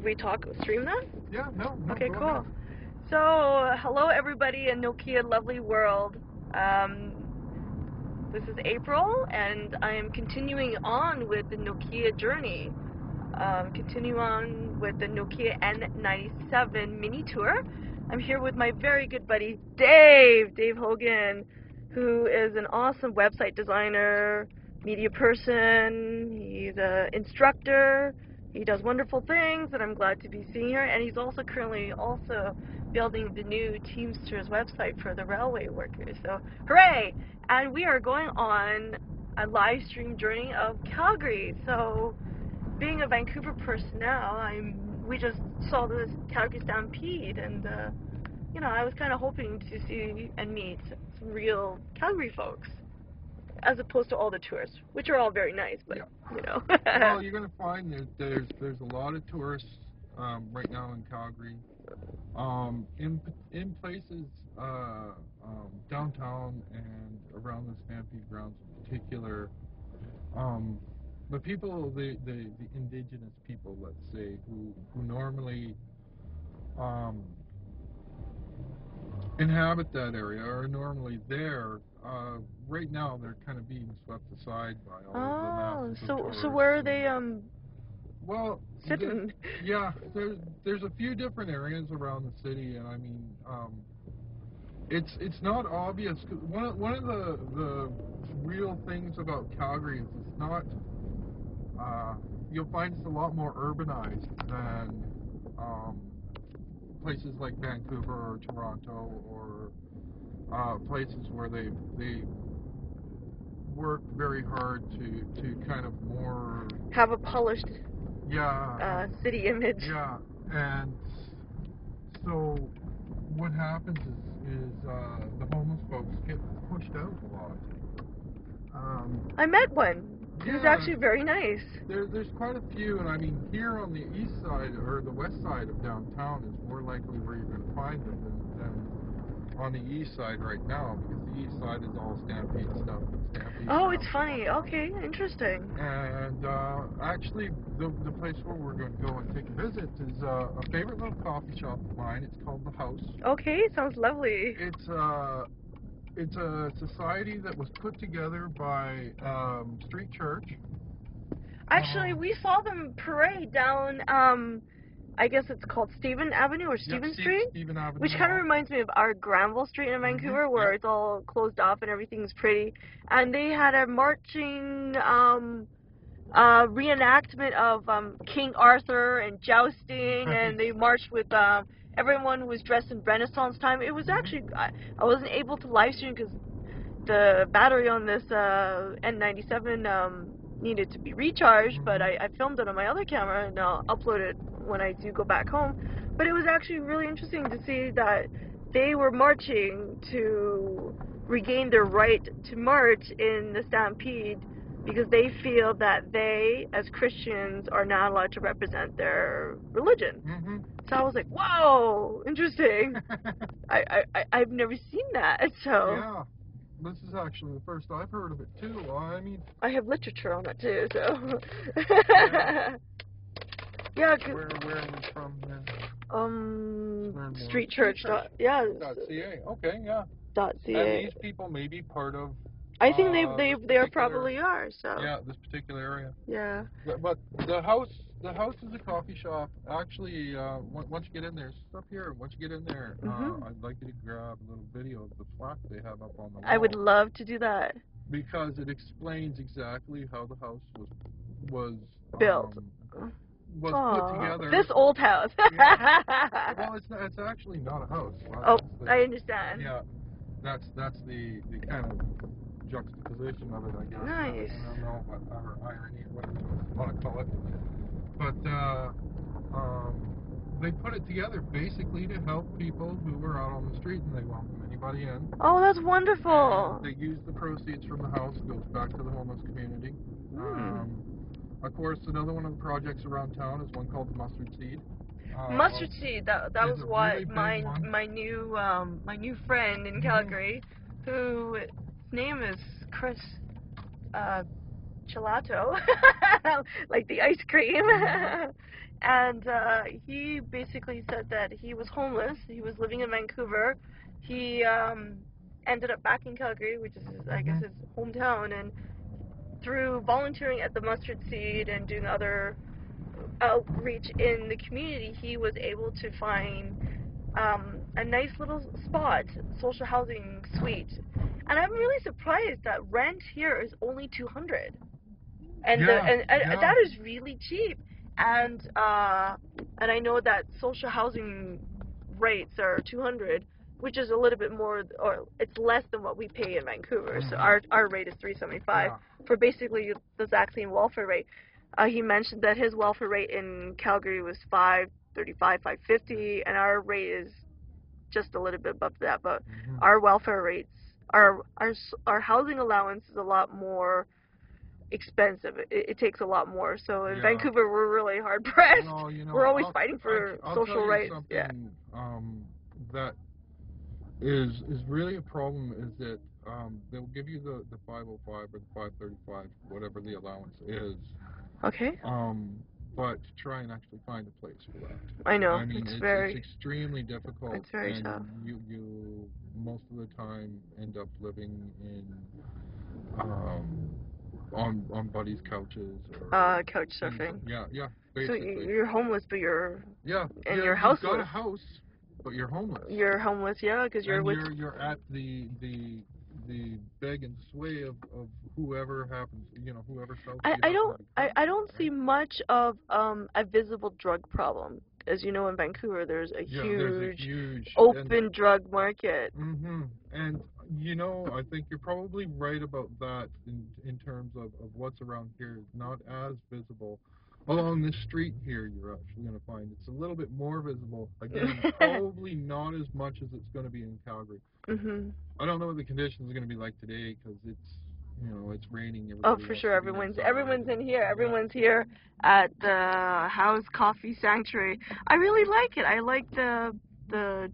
We stream that? Yeah, no, Okay, go cool. ahead. So, hello everybody in Nokia lovely world. This is April, and I am continuing on with the Nokia journey. Continue on with the Nokia N97 mini tour. I'm here with my very good buddy Dave Hogan, who is an awesome website designer, media person. He's an instructor. He does wonderful things that I'm glad to be seeing here, and he's also currently building the new Teamsters website for the railway workers. So, hooray! And we are going on a live stream journey of Calgary. So, being a Vancouver person now, we just saw this Calgary Stampede, and you know, I was kind of hoping to see and meet some real Calgary folks, as opposed to all the tourists, which are all very nice, but Yeah. you know. Well, you're going to find that there's a lot of tourists right now in Calgary. In places downtown and around the Stampede grounds in particular, the people, the Indigenous people, let's say, who normally inhabit that area are normally there. Right now, they're kind of being swept aside by all of the masses of tourists. So where are they Well, sitting? yeah, there's a few different areas around the city, and I mean, it's not obvious. One of the real things about Calgary is it's not. You'll find it's a lot more urbanized than places like Vancouver or Toronto or places where they work very hard to kind of more Have a polished city image. Yeah, and so what happens is the homeless folks get pushed out a lot. I met one. He was actually very nice. There's quite a few, and I mean, here on the east side or the west side of downtown is more likely where you're going to find them than on the east side right now, because the east side is all Stampede stuff. Oh, it's funny. Okay, interesting. And actually, the place where we're going to go and take a visit is a favorite little coffee shop of mine. It's called The House. Okay, sounds lovely. It's a society that was put together by Street Church. Actually, we saw them parade down, I guess it's called Stephen Avenue or Stephen Street? Stephen Avenue. Which kind of reminds me of our Granville Street in Vancouver, where it's all closed off and everything's pretty. And they had a marching reenactment of King Arthur and jousting, and they marched with everyone was dressed in Renaissance time. It was actually, I wasn't able to live stream because the battery on this N97 needed to be recharged, but I filmed it on my other camera, and I'll upload it when I do go back home. But it was actually really interesting to see that they were marching to regain their right to march in the Stampede, because they feel that they, as Christians, are not allowed to represent their religion. So I was like, whoa, interesting. I've never seen that, so. Yeah. This is actually the first I've heard of it too. I mean, I have literature on it too, so. Yeah. Where are we from? Street Church. Yeah. .ca. Okay, yeah. .ca. And these people may be part of. I think they probably are. So. Yeah, this particular area. Yeah. But the house is a coffee shop. Actually, once you get in there, stop here. Once you get in there, I'd like you to grab a little video of the plaque they have up on the wall. I would love to do that. Because it explains exactly how the house was built. Was put together. This old house. Well, it's actually not a house. I understand. Yeah, that's the kind of juxtaposition of it, I guess. Nice. I don't know what irony or whatever you want to call it, but they put it together basically to help people who were out on the street, and they welcome anybody in. Oh, that's wonderful. And they use the proceeds from the house, goes back to the homeless community. Of course, another one of the projects around town is one called the Mustard Seed. Mustard Seed. That was what really my new friend in Calgary, who his name is Chris Gelato, like the ice cream. And he basically said that he was homeless. He was living in Vancouver. He ended up back in Calgary, which is I guess his hometown, and through volunteering at the Mustard Seed and doing other outreach in the community, he was able to find a nice little spot, social housing suite. And I'm really surprised that rent here is only $200, and that is really cheap. And I know that social housing rates are $200, which is a little bit more, or it's less than what we pay in Vancouver. So our rate is $375 for basically the exact same welfare rate. He mentioned that his welfare rate in Calgary was $535, $550, and our rate is just a little bit above that. But our welfare rates, our housing allowance is a lot more expensive. It takes a lot more. So in Vancouver, we're really hard pressed. Well, we're always fighting for social rights. Something, that is really a problem is that they'll give you the 505 or the 535, whatever the allowance is. Okay. But to try and actually find a place for that. I know. I mean, it's extremely difficult. It's very tough. You most of the time end up living in on buddies' couches or couch surfing. Yeah, basically. So you're homeless, but you're in your house. You've got a house, but you're homeless. You're homeless, yeah, because you're at the beg and sway of whoever happens, whoever sells. I don't see much of a visible drug problem. As you know, in Vancouver, there's a huge open drug market. And I think you're probably right about that in terms of what's around here is not as visible. Along this street here, you're actually going to find it's a little bit more visible. Again, probably not as much as it's going to be in Calgary. I don't know what the conditions are going to be like today because it's raining. Oh, for sure. Everyone's in here. Everyone's here at the House Coffee Sanctuary. I really like it. I like the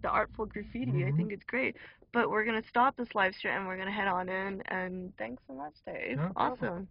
artful graffiti. I think it's great. But we're going to stop this live stream and we're going to head on in. And thanks so much, Dave. Awesome.